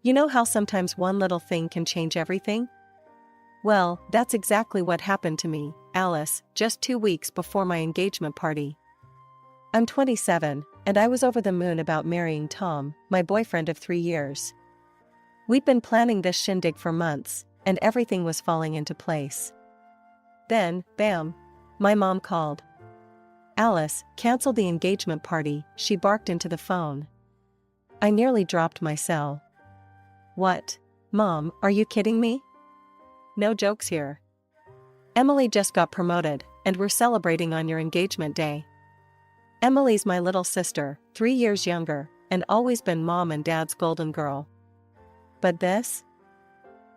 You know how sometimes one little thing can change everything? Well, that's exactly what happened to me, Alice, just 2 weeks before my engagement party. I'm 27, and I was over the moon about marrying Tom, my boyfriend of 3 years. We'd been planning this shindig for months, and everything was falling into place. Then, bam, my mom called. Alice, cancel the engagement party, she barked into the phone. I nearly dropped my cell. What? Mom, are you kidding me? No jokes here. Emily just got promoted, and we're celebrating on your engagement day. Emily's my little sister, 3 years younger, and always been mom and dad's golden girl. But this?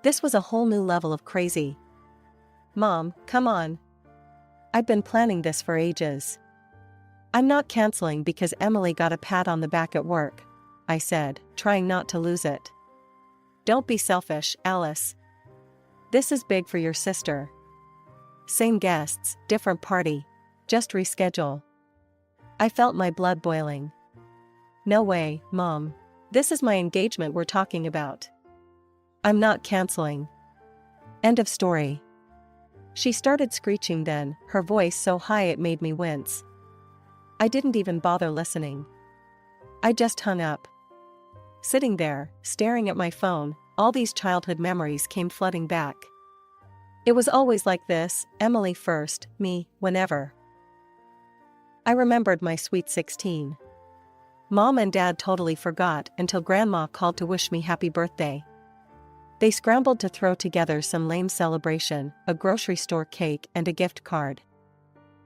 This was a whole new level of crazy. Mom, come on. I've been planning this for ages. I'm not canceling because Emily got a pat on the back at work, I said, trying not to lose it. Don't be selfish, Alice. This is big for your sister. Same guests, different party. Just reschedule. I felt my blood boiling. No way, Mom. This is my engagement we're talking about. I'm not canceling. End of story. She started screeching then, her voice so high it made me wince. I didn't even bother listening. I just hung up. Sitting there, staring at my phone, all these childhood memories came flooding back. It was always like this, Emily first, me, whenever. I remembered my sweet 16. Mom and Dad totally forgot until Grandma called to wish me happy birthday. They scrambled to throw together some lame celebration, a grocery store cake and a gift card.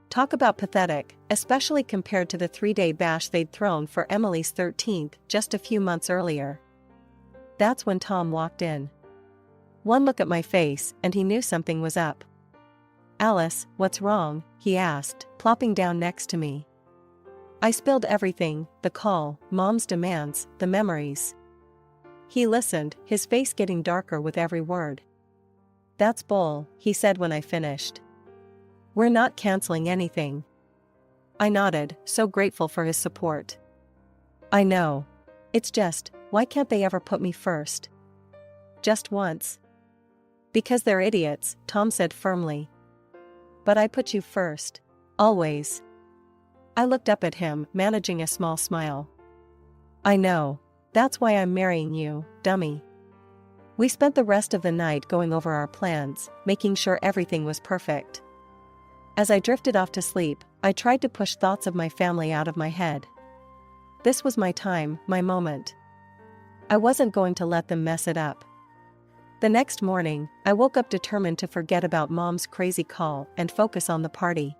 Talk about pathetic, especially compared to the 3-day bash they'd thrown for Emily's 13th just a few months earlier. That's when Tom walked in. One look at my face and he knew something was up. Alice, what's wrong? He asked, plopping down next to me. I spilled everything, the call, Mom's demands, the memories. He listened, his face getting darker with every word. That's bull, he said when I finished. We're not canceling anything. I nodded, so grateful for his support. I know. It's just, why can't they ever put me first? Just once. Because they're idiots, Tom said firmly. But I put you first. Always. I looked up at him, managing a small smile. I know. That's why I'm marrying you, dummy. We spent the rest of the night going over our plans, making sure everything was perfect. As I drifted off to sleep, I tried to push thoughts of my family out of my head. This was my time, my moment. I wasn't going to let them mess it up. The next morning, I woke up determined to forget about Mom's crazy call and focus on the party.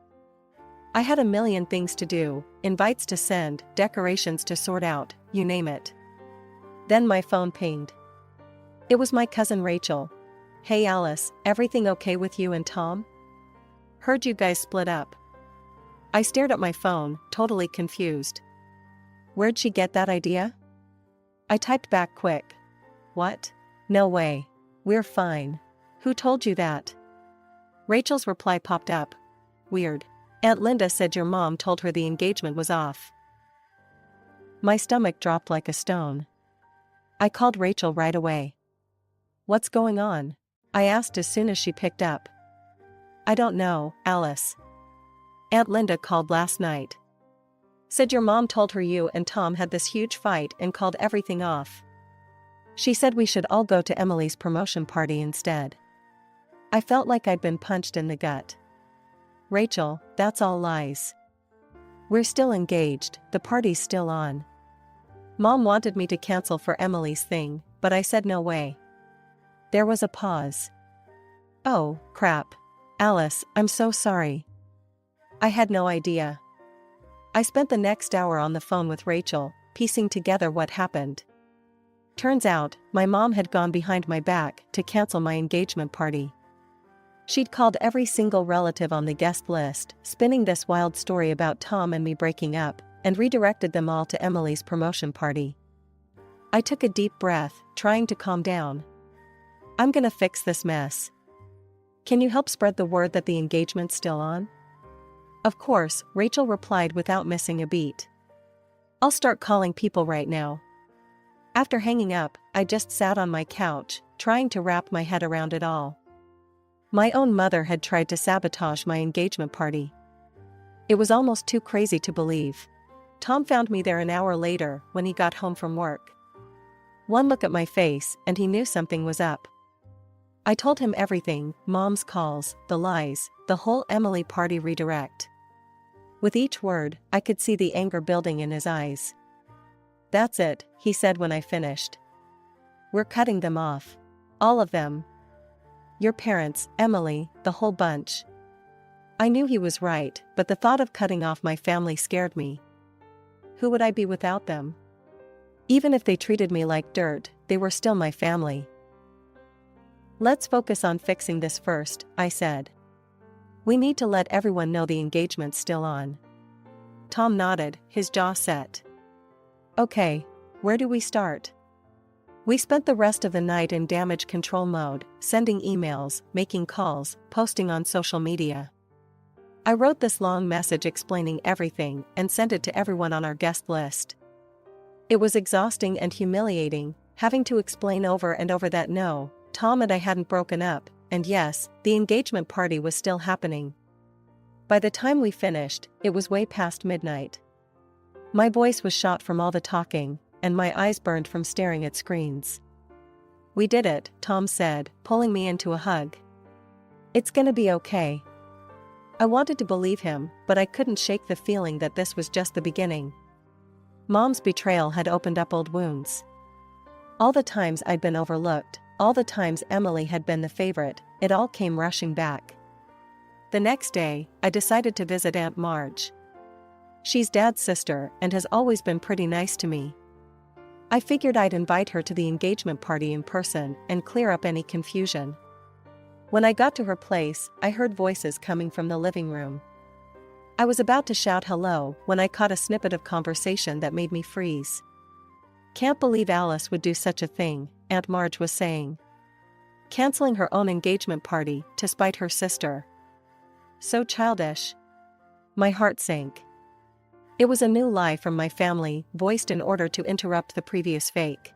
I had a million things to do, invites to send, decorations to sort out, you name it. Then my phone pinged. It was my cousin Rachel. Hey Alice, everything okay with you and Tom? Heard you guys split up. I stared at my phone, totally confused. Where'd she get that idea? I typed back quick. What? No way. We're fine. Who told you that? Rachel's reply popped up. Weird. Aunt Linda said your mom told her the engagement was off. My stomach dropped like a stone. I called Rachel right away. What's going on? I asked as soon as she picked up. I don't know, Alice. Aunt Linda called last night. Said your mom told her you and Tom had this huge fight and called everything off. She said we should all go to Emily's promotion party instead. I felt like I'd been punched in the gut. Rachel, that's all lies. We're still engaged, the party's still on. Mom wanted me to cancel for Emily's thing, but I said no way. There was a pause. Oh, crap. Alice, I'm so sorry. I had no idea. I spent the next hour on the phone with Rachel, piecing together what happened. Turns out, my mom had gone behind my back to cancel my engagement party. She'd called every single relative on the guest list, spinning this wild story about Tom and me breaking up, and redirected them all to Emily's promotion party. I took a deep breath, trying to calm down. I'm gonna fix this mess. Can you help spread the word that the engagement's still on? Of course, Rachel replied without missing a beat. I'll start calling people right now. After hanging up, I just sat on my couch, trying to wrap my head around it all. My own mother had tried to sabotage my engagement party. It was almost too crazy to believe. Tom found me there an hour later when he got home from work. One look at my face and he knew something was up. I told him everything, Mom's calls, the lies, the whole Emily party redirect. With each word, I could see the anger building in his eyes. "That's it," he said when I finished. "We're cutting them off. All of them. Your parents, Emily, the whole bunch." I knew he was right, but the thought of cutting off my family scared me. Who would I be without them? Even if they treated me like dirt, they were still my family. "Let's focus on fixing this first," I said. "We need to let everyone know the engagement's still on." Tom nodded, his jaw set. "Okay, where do we start?" We spent the rest of the night in damage control mode, sending emails, making calls, posting on social media. I wrote this long message explaining everything and sent it to everyone on our guest list. It was exhausting and humiliating, having to explain over and over that no, Tom and I hadn't broken up, and yes, the engagement party was still happening. By the time we finished, it was way past midnight. My voice was shot from all the talking, and my eyes burned from staring at screens. "We did it," Tom said, pulling me into a hug. "It's gonna be okay." I wanted to believe him, but I couldn't shake the feeling that this was just the beginning. Mom's betrayal had opened up old wounds. All the times I'd been overlooked, all the times Emily had been the favorite, it all came rushing back. The next day, I decided to visit Aunt Marge. She's Dad's sister and has always been pretty nice to me. I figured I'd invite her to the engagement party in person and clear up any confusion. When I got to her place, I heard voices coming from the living room. I was about to shout hello when I caught a snippet of conversation that made me freeze. "Can't believe Alice would do such a thing," Aunt Marge was saying. "Canceling her own engagement party to spite her sister. So childish." My heart sank. It was a new lie from my family, voiced in order to interrupt the previous fake.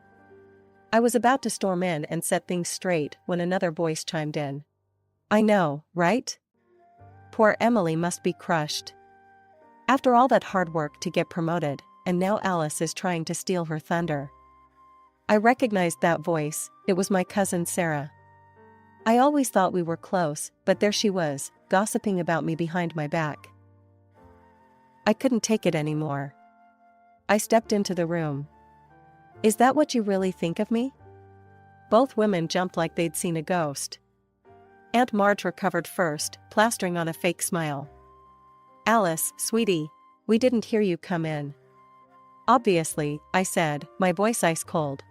I was about to storm in and set things straight when another voice chimed in. "I know, right? Poor Emily must be crushed. After all that hard work to get promoted, and now Alice is trying to steal her thunder." I recognized that voice, it was my cousin Sarah. I always thought we were close, but there she was, gossiping about me behind my back. I couldn't take it anymore. I stepped into the room. "Is that what you really think of me?" Both women jumped like they'd seen a ghost. Aunt Marge recovered first, plastering on a fake smile. "Alice, sweetie, we didn't hear you come in." "Obviously," I said, my voice ice cold.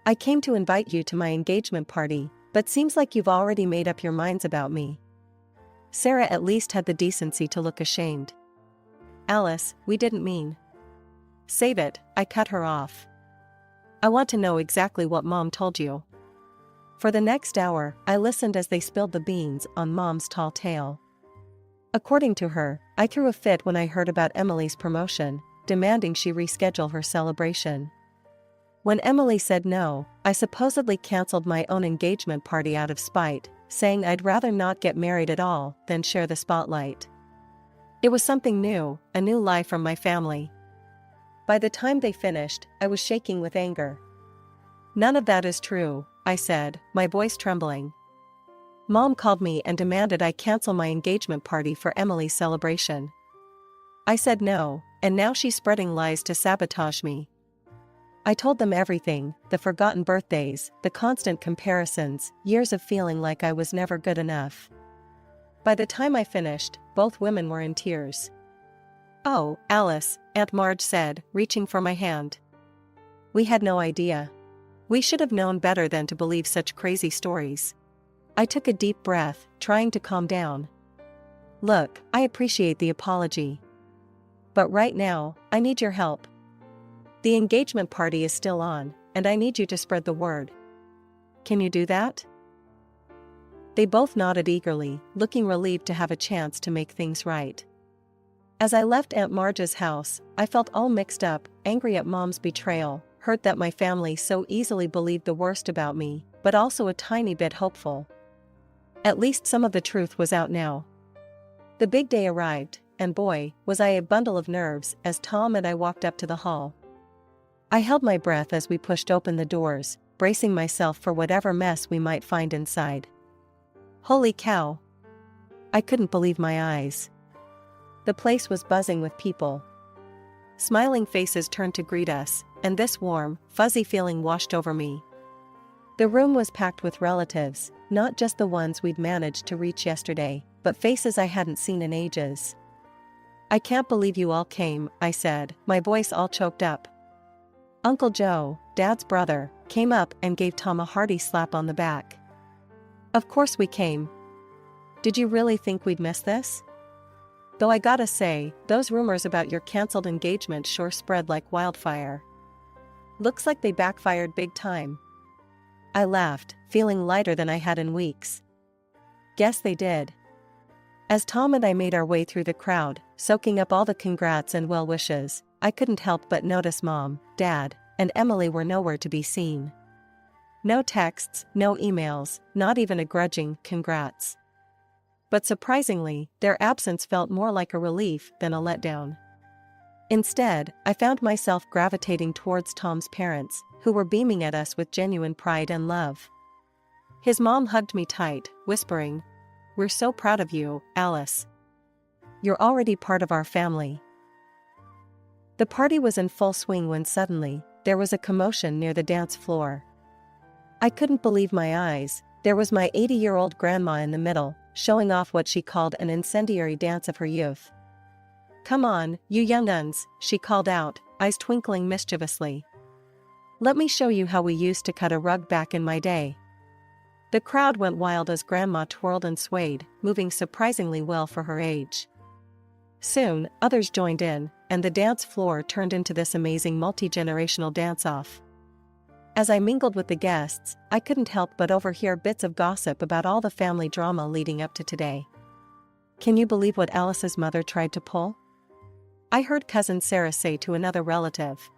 "I came to invite you to my engagement party, but seems like you've already made up your minds about me." Sarah at least had the decency to look ashamed. "Alice, we didn't mean." "Save it," I cut her off. "I want to know exactly what Mom told you." For the next hour, I listened as they spilled the beans on Mom's tall tale. According to her, I threw a fit when I heard about Emily's promotion, demanding she reschedule her celebration. When Emily said no, I supposedly canceled my own engagement party out of spite, saying I'd rather not get married at all than share the spotlight. It was something new, a new lie from my family. By the time they finished, I was shaking with anger. "None of that is true," I said, my voice trembling. "Mom called me and demanded I cancel my engagement party for Emily's celebration. I said no, and now she's spreading lies to sabotage me." I told them everything, the forgotten birthdays, the constant comparisons, years of feeling like I was never good enough. By the time I finished, both women were in tears. "Oh, Alice," Aunt Marge said, reaching for my hand. "We had no idea. We should have known better than to believe such crazy stories." I took a deep breath, trying to calm down. "Look, I appreciate the apology. But right now, I need your help. The engagement party is still on, and I need you to spread the word. Can you do that?" They both nodded eagerly, looking relieved to have a chance to make things right. As I left Aunt Marge's house, I felt all mixed up, angry at Mom's betrayal, hurt that my family so easily believed the worst about me, but also a tiny bit hopeful. At least some of the truth was out now. The big day arrived, and boy, was I a bundle of nerves as Tom and I walked up to the hall. I held my breath as we pushed open the doors, bracing myself for whatever mess we might find inside. Holy cow! I couldn't believe my eyes. The place was buzzing with people. Smiling faces turned to greet us, and this warm, fuzzy feeling washed over me. The room was packed with relatives, not just the ones we'd managed to reach yesterday, but faces I hadn't seen in ages. I can't believe you all came, I said, my voice all choked up. Uncle Joe, Dad's brother, came up and gave Tom a hearty slap on the back. Of course we came. Did you really think we'd miss this? Though I gotta say, those rumors about your cancelled engagement sure spread like wildfire. Looks like they backfired big time. I laughed, feeling lighter than I had in weeks. Guess they did. As Tom and I made our way through the crowd, soaking up all the congrats and well wishes, I couldn't help but notice Mom, Dad, and Emily were nowhere to be seen. No texts, no emails, not even a grudging congrats. But surprisingly, their absence felt more like a relief than a letdown. Instead, I found myself gravitating towards Tom's parents, who were beaming at us with genuine pride and love. His mom hugged me tight, whispering, "We're so proud of you, Alice. You're already part of our family." The party was in full swing when suddenly, there was a commotion near the dance floor. I couldn't believe my eyes. There was my 80-year-old grandma in the middle, showing off what she called an incendiary dance of her youth. "Come on, you young uns," she called out, eyes twinkling mischievously. "Let me show you how we used to cut a rug back in my day." The crowd went wild as Grandma twirled and swayed, moving surprisingly well for her age. Soon, others joined in, and the dance floor turned into this amazing multi-generational dance-off. As I mingled with the guests, I couldn't help but overhear bits of gossip about all the family drama leading up to today. Can you believe what Alice's mother tried to pull? I heard cousin Sarah say to another relative.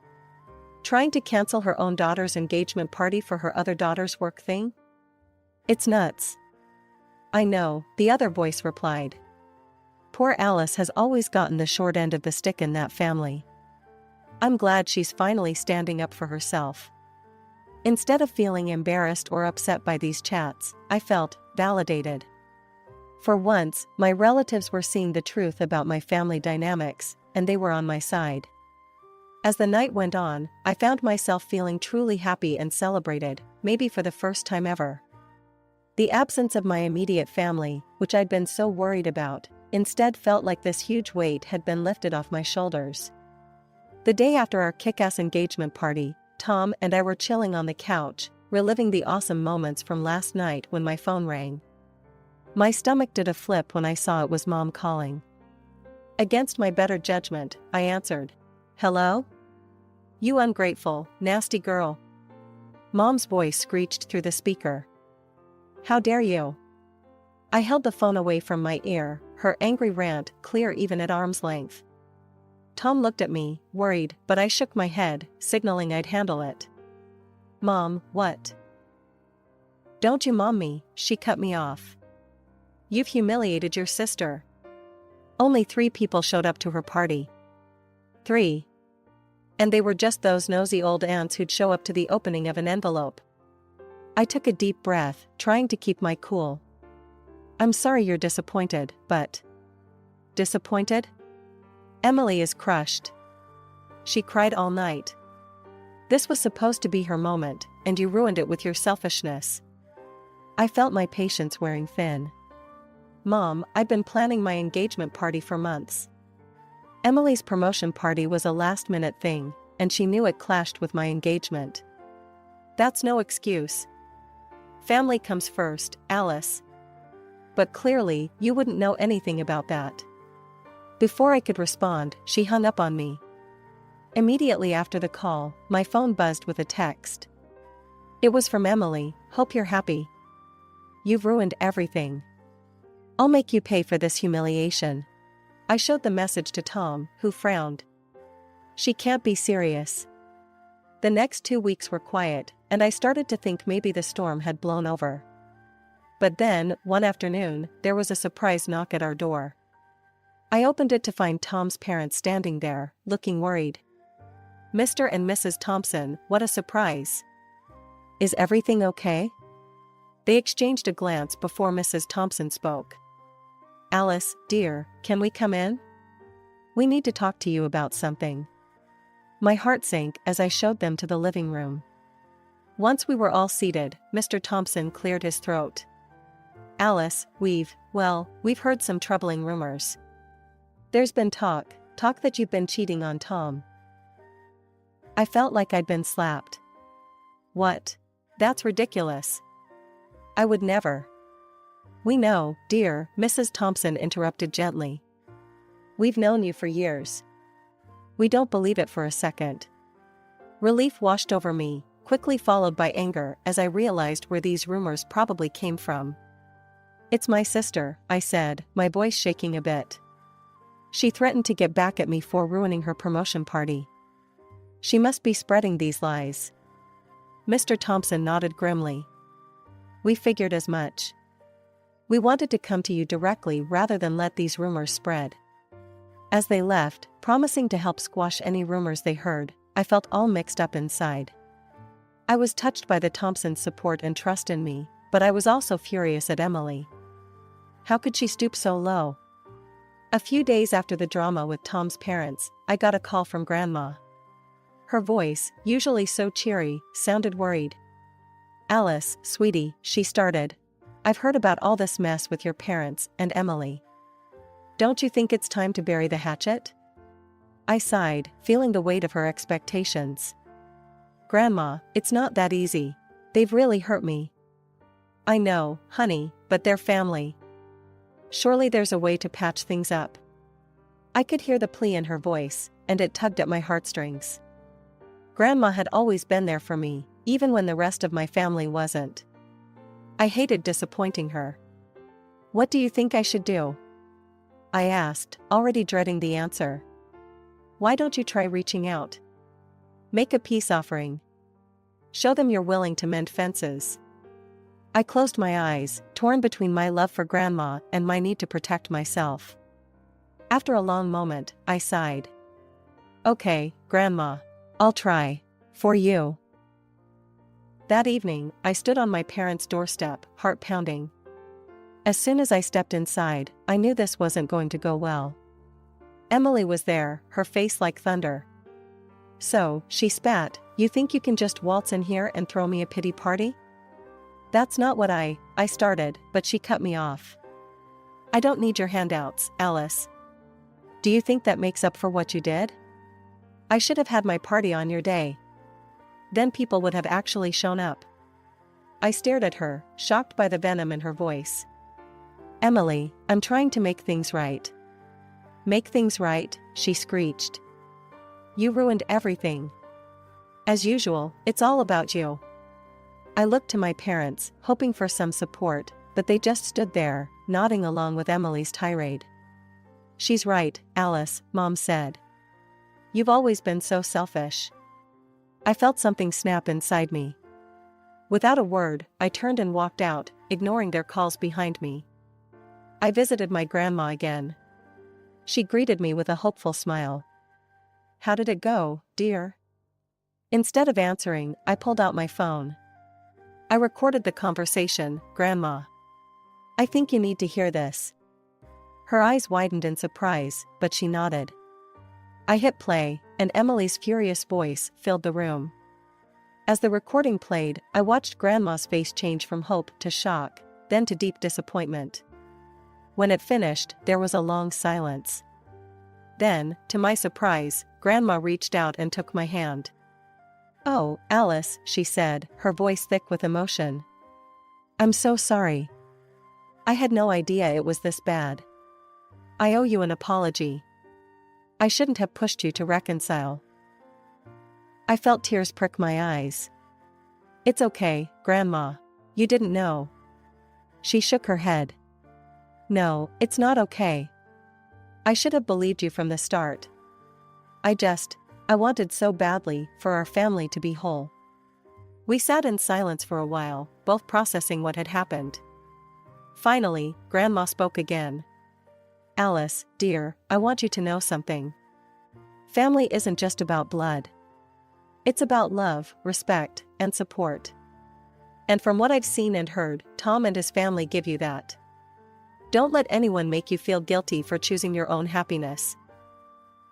Trying to cancel her own daughter's engagement party for her other daughter's work thing? It's nuts. I know, the other voice replied. Poor Alice has always gotten the short end of the stick in that family. I'm glad she's finally standing up for herself. Instead of feeling embarrassed or upset by these chats, I felt validated. For once, my relatives were seeing the truth about my family dynamics, and they were on my side. As the night went on, I found myself feeling truly happy and celebrated, maybe for the first time ever. The absence of my immediate family, which I'd been so worried about, instead felt like this huge weight had been lifted off my shoulders. The day after our kick-ass engagement party, Tom and I were chilling on the couch, reliving the awesome moments from last night when my phone rang. My stomach did a flip when I saw it was Mom calling. Against my better judgment, I answered. "Hello? You ungrateful, nasty girl." Mom's voice screeched through the speaker. "How dare you?" I held the phone away from my ear, her angry rant clear even at arm's length. Tom looked at me, worried, but I shook my head, signaling I'd handle it. "Mom, what?" "Don't you mom me," she cut me off. "You've humiliated your sister." Only 3 people showed up to her party. 3. And they were just those nosy old aunts who'd show up to the opening of an envelope. I took a deep breath, trying to keep my cool. "I'm sorry you're disappointed, but..." "Disappointed?" "Emily is crushed. She cried all night. This was supposed to be her moment, and you ruined it with your selfishness." I felt my patience wearing thin. "Mom, I've been planning my engagement party for months. Emily's promotion party was a last-minute thing, and she knew it clashed with my engagement. That's no excuse. Family comes first, Alice. But clearly, you wouldn't know anything about that." Before I could respond, she hung up on me. Immediately after the call, my phone buzzed with a text. It was from Emily. "Hope you're happy. You've ruined everything. I'll make you pay for this humiliation." I showed the message to Tom, who frowned. "She can't be serious." The next 2 weeks were quiet, and I started to think maybe the storm had blown over. But then, one afternoon, there was a surprise knock at our door. I opened it to find Tom's parents standing there, looking worried. "Mr. and Mrs. Thompson, what a surprise. Is everything okay?" They exchanged a glance before Mrs. Thompson spoke. "Alice, dear, can we come in? We need to talk to you about something." My heart sank as I showed them to the living room. Once we were all seated, Mr. Thompson cleared his throat. "Alice, we've heard some troubling rumors. There's been talk that you've been cheating on Tom." I felt like I'd been slapped. "What? That's ridiculous. I would never." "We know, dear," Mrs. Thompson interrupted gently. "We've known you for years. We don't believe it for a second." Relief washed over me, quickly followed by anger as I realized where these rumors probably came from. "It's my sister," I said, my voice shaking a bit. "She threatened to get back at me for ruining her promotion party. She must be spreading these lies." Mr. Thompson nodded grimly. "We figured as much. We wanted to come to you directly rather than let these rumors spread." As they left, promising to help squash any rumors they heard, I felt all mixed up inside. I was touched by the Thompsons' support and trust in me, but I was also furious at Emily. How could she stoop so low? A few days after the drama with Tom's parents, I got a call from Grandma. Her voice, usually so cheery, sounded worried. "Alice, sweetie," she started. "I've heard about all this mess with your parents and Emily. Don't you think it's time to bury the hatchet?" I sighed, feeling the weight of her expectations. "Grandma, it's not that easy. They've really hurt me." "I know, honey, but they're family. Surely there's a way to patch things up." I could hear the plea in her voice, and it tugged at my heartstrings. Grandma had always been there for me, even when the rest of my family wasn't. I hated disappointing her. "What do you think I should do?" I asked, already dreading the answer. "Why don't you try reaching out? Make a peace offering. Show them you're willing to mend fences." I closed my eyes, torn between my love for Grandma and my need to protect myself. After a long moment, I sighed. "Okay, Grandma. I'll try. For you." That evening, I stood on my parents' doorstep, heart pounding. As soon as I stepped inside, I knew this wasn't going to go well. Emily was there, her face like thunder. "So," she spat, "you think you can just waltz in here and throw me a pity party?" "That's not what I started," but she cut me off. "I don't need your handouts, Alice. Do you think that makes up for what you did? I should have had my party on your day. Then people would have actually shown up." I stared at her, shocked by the venom in her voice. "Emily, I'm trying to make things right." "Make things right?" she screeched. "You ruined everything. As usual, it's all about you." I looked to my parents, hoping for some support, but they just stood there, nodding along with Emily's tirade. "She's right, Alice," Mom said. "You've always been so selfish." I felt something snap inside me. Without a word, I turned and walked out, ignoring their calls behind me. I visited my grandma again. She greeted me with a hopeful smile. "How did it go, dear?" Instead of answering, I pulled out my phone. I recorded the conversation. "Grandma, I think you need to hear this." Her eyes widened in surprise, but she nodded. I hit play, and Emily's furious voice filled the room. As the recording played, I watched Grandma's face change from hope to shock, then to deep disappointment. When it finished, there was a long silence. Then, to my surprise, Grandma reached out and took my hand. "Oh, Alice," she said, her voice thick with emotion. "I'm so sorry. I had no idea it was this bad. I owe you an apology. I shouldn't have pushed you to reconcile." I felt tears prick my eyes. "It's okay, Grandma. You didn't know." She shook her head. "No, it's not okay. I should have believed you from the start. I just I wanted so badly for our family to be whole. We sat in silence for a while, both processing what had happened. Finally, Grandma spoke again. "Alice, dear, I want you to know something. Family isn't just about blood. It's about love, respect, and support. And from what I've seen and heard, Tom and his family give you that. Don't let anyone make you feel guilty for choosing your own happiness."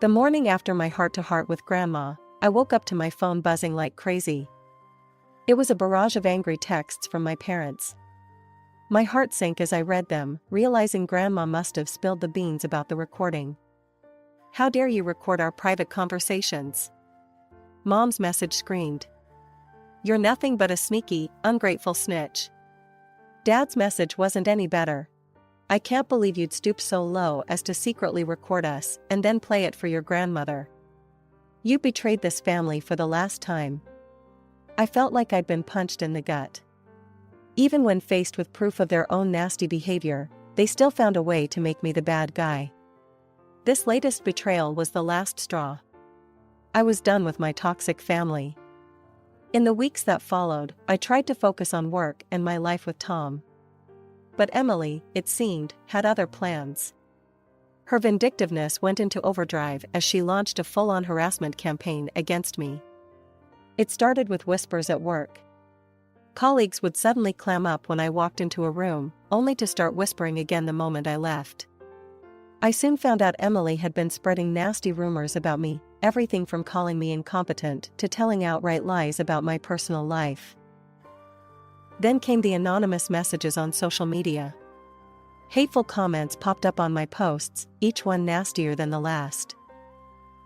The morning after my heart-to-heart with Grandma, I woke up to my phone buzzing like crazy. It was a barrage of angry texts from my parents. My heart sank as I read them, realizing Grandma must have spilled the beans about the recording. "How dare you record our private conversations?" Mom's message screamed. "You're nothing but a sneaky, ungrateful snitch." Dad's message wasn't any better. "I can't believe you'd stoop so low as to secretly record us and then play it for your grandmother. You betrayed this family for the last time." I felt like I'd been punched in the gut. Even when faced with proof of their own nasty behavior, they still found a way to make me the bad guy. This latest betrayal was the last straw. I was done with my toxic family. In the weeks that followed, I tried to focus on work and my life with Tom. But Emily, it seemed, had other plans. Her vindictiveness went into overdrive as she launched a full-on harassment campaign against me. It started with whispers at work. Colleagues would suddenly clam up when I walked into a room, only to start whispering again the moment I left. I soon found out Emily had been spreading nasty rumors about me, everything from calling me incompetent to telling outright lies about my personal life. Then came the anonymous messages on social media. Hateful comments popped up on my posts, each one nastier than the last.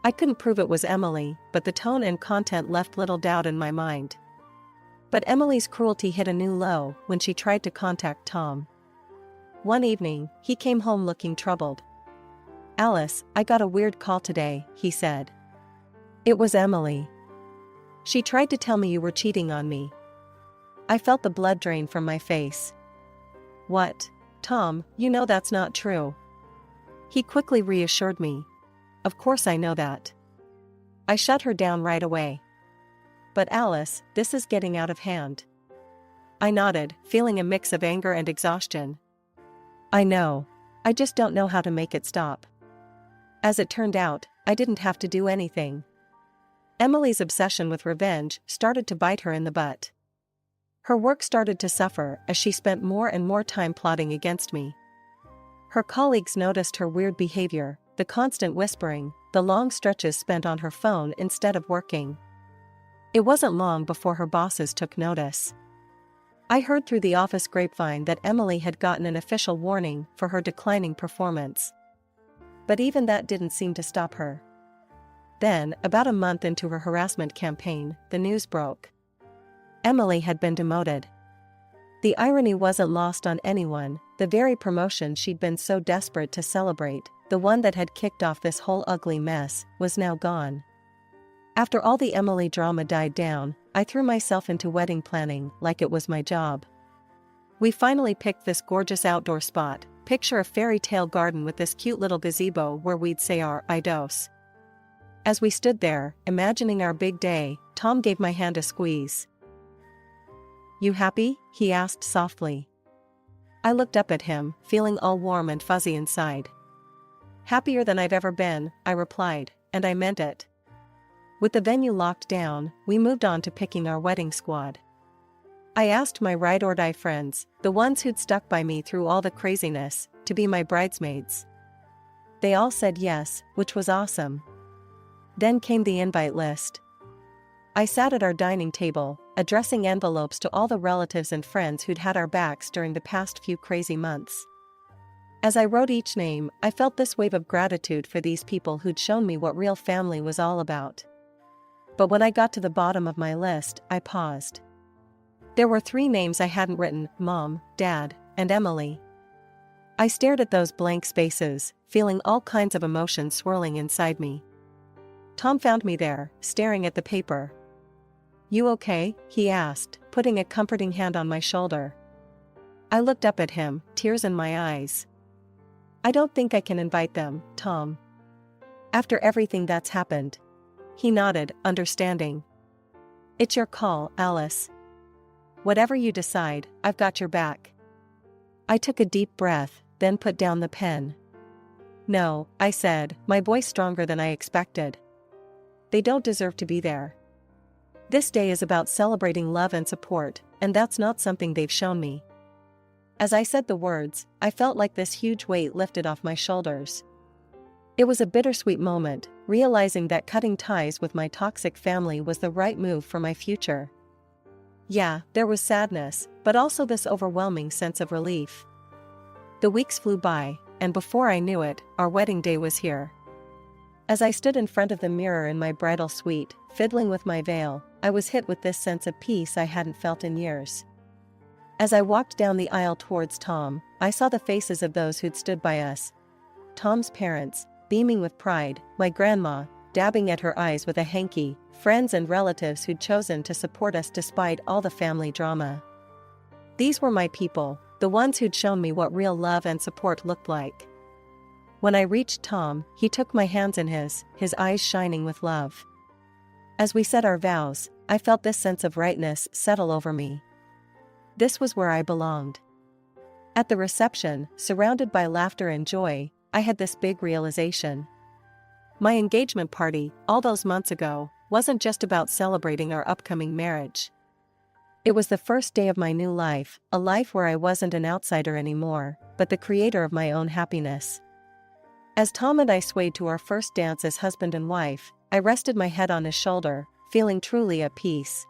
I couldn't prove it was Emily, but the tone and content left little doubt in my mind. But Emily's cruelty hit a new low when she tried to contact Tom. One evening, he came home looking troubled. "Alice, I got a weird call today," he said. "It was Emily. She tried to tell me you were cheating on me." I felt the blood drain from my face. "What? Tom, you know that's not true." He quickly reassured me. "Of course I know that." I shut her down right away. "But Alice, this is getting out of hand." I nodded, feeling a mix of anger and exhaustion. "I know. I just don't know how to make it stop." As it turned out, I didn't have to do anything. Emily's obsession with revenge started to bite her in the butt. Her work started to suffer as she spent more and more time plotting against me. Her colleagues noticed her weird behavior, the constant whispering, the long stretches spent on her phone instead of working. It wasn't long before her bosses took notice. I heard through the office grapevine that Emily had gotten an official warning for her declining performance. But even that didn't seem to stop her. Then, about a month into her harassment campaign, the news broke. Emily had been demoted. The irony wasn't lost on anyone. The very promotion she'd been so desperate to celebrate, the one that had kicked off this whole ugly mess, was now gone. After all the Emily drama died down, I threw myself into wedding planning like it was my job. We finally picked this gorgeous outdoor spot. Picture a fairy tale garden with this cute little gazebo where we'd say our I dos. As we stood there, imagining our big day, Tom gave my hand a squeeze. "You happy?" he asked softly. I looked up at him, feeling all warm and fuzzy inside. "Happier than I've ever been," I replied, and I meant it. With the venue locked down, we moved on to picking our wedding squad. I asked my ride-or-die friends, the ones who'd stuck by me through all the craziness, to be my bridesmaids. They all said yes, which was awesome. Then came the invite list. I sat at our dining table, addressing envelopes to all the relatives and friends who'd had our backs during the past few crazy months. As I wrote each name, I felt this wave of gratitude for these people who'd shown me what real family was all about. But when I got to the bottom of my list, I paused. There were 3 names I hadn't written: Mom, Dad, and Emily. I stared at those blank spaces, feeling all kinds of emotions swirling inside me. Tom found me there, staring at the paper. "You okay?" he asked, putting a comforting hand on my shoulder. I looked up at him, tears in my eyes. "I don't think I can invite them, Tom. After everything that's happened." He nodded, understanding. It's your call, Alice. Whatever you decide, I've got your back. I took a deep breath, then put down the pen. No, I said, my voice stronger than I expected. They don't deserve to be there. This day is about celebrating love and support, and that's not something they've shown me. As I said the words, I felt like this huge weight lifted off my shoulders. It was a bittersweet moment, realizing that cutting ties with my toxic family was the right move for my future. Yeah, there was sadness, but also this overwhelming sense of relief. The weeks flew by, and before I knew it, our wedding day was here. As I stood in front of the mirror in my bridal suite, fiddling with my veil, I was hit with this sense of peace I hadn't felt in years. As I walked down the aisle towards Tom, I saw the faces of those who'd stood by us. Tom's parents, beaming with pride, my grandma, dabbing at her eyes with a hanky, friends and relatives who'd chosen to support us despite all the family drama. These were my people, the ones who'd shown me what real love and support looked like. When I reached Tom, he took my hands in his eyes shining with love. As we said our vows, I felt this sense of rightness settle over me. This was where I belonged. At the reception, surrounded by laughter and joy, I had this big realization. My engagement party, all those months ago, wasn't just about celebrating our upcoming marriage. It was the first day of my new life, a life where I wasn't an outsider anymore, but the creator of my own happiness. As Tom and I swayed to our first dance as husband and wife, I rested my head on his shoulder, feeling truly at peace.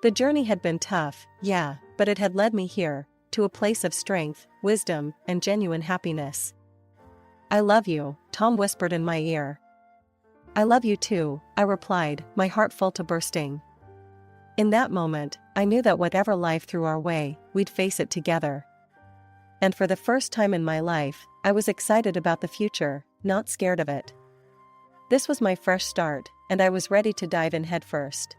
The journey had been tough, yeah, but it had led me here, to a place of strength, wisdom, and genuine happiness. I love you, Tom whispered in my ear. I love you too, I replied, my heart full to bursting. In that moment, I knew that whatever life threw our way, we'd face it together. And for the first time in my life, I was excited about the future, not scared of it. This was my fresh start, and I was ready to dive in headfirst.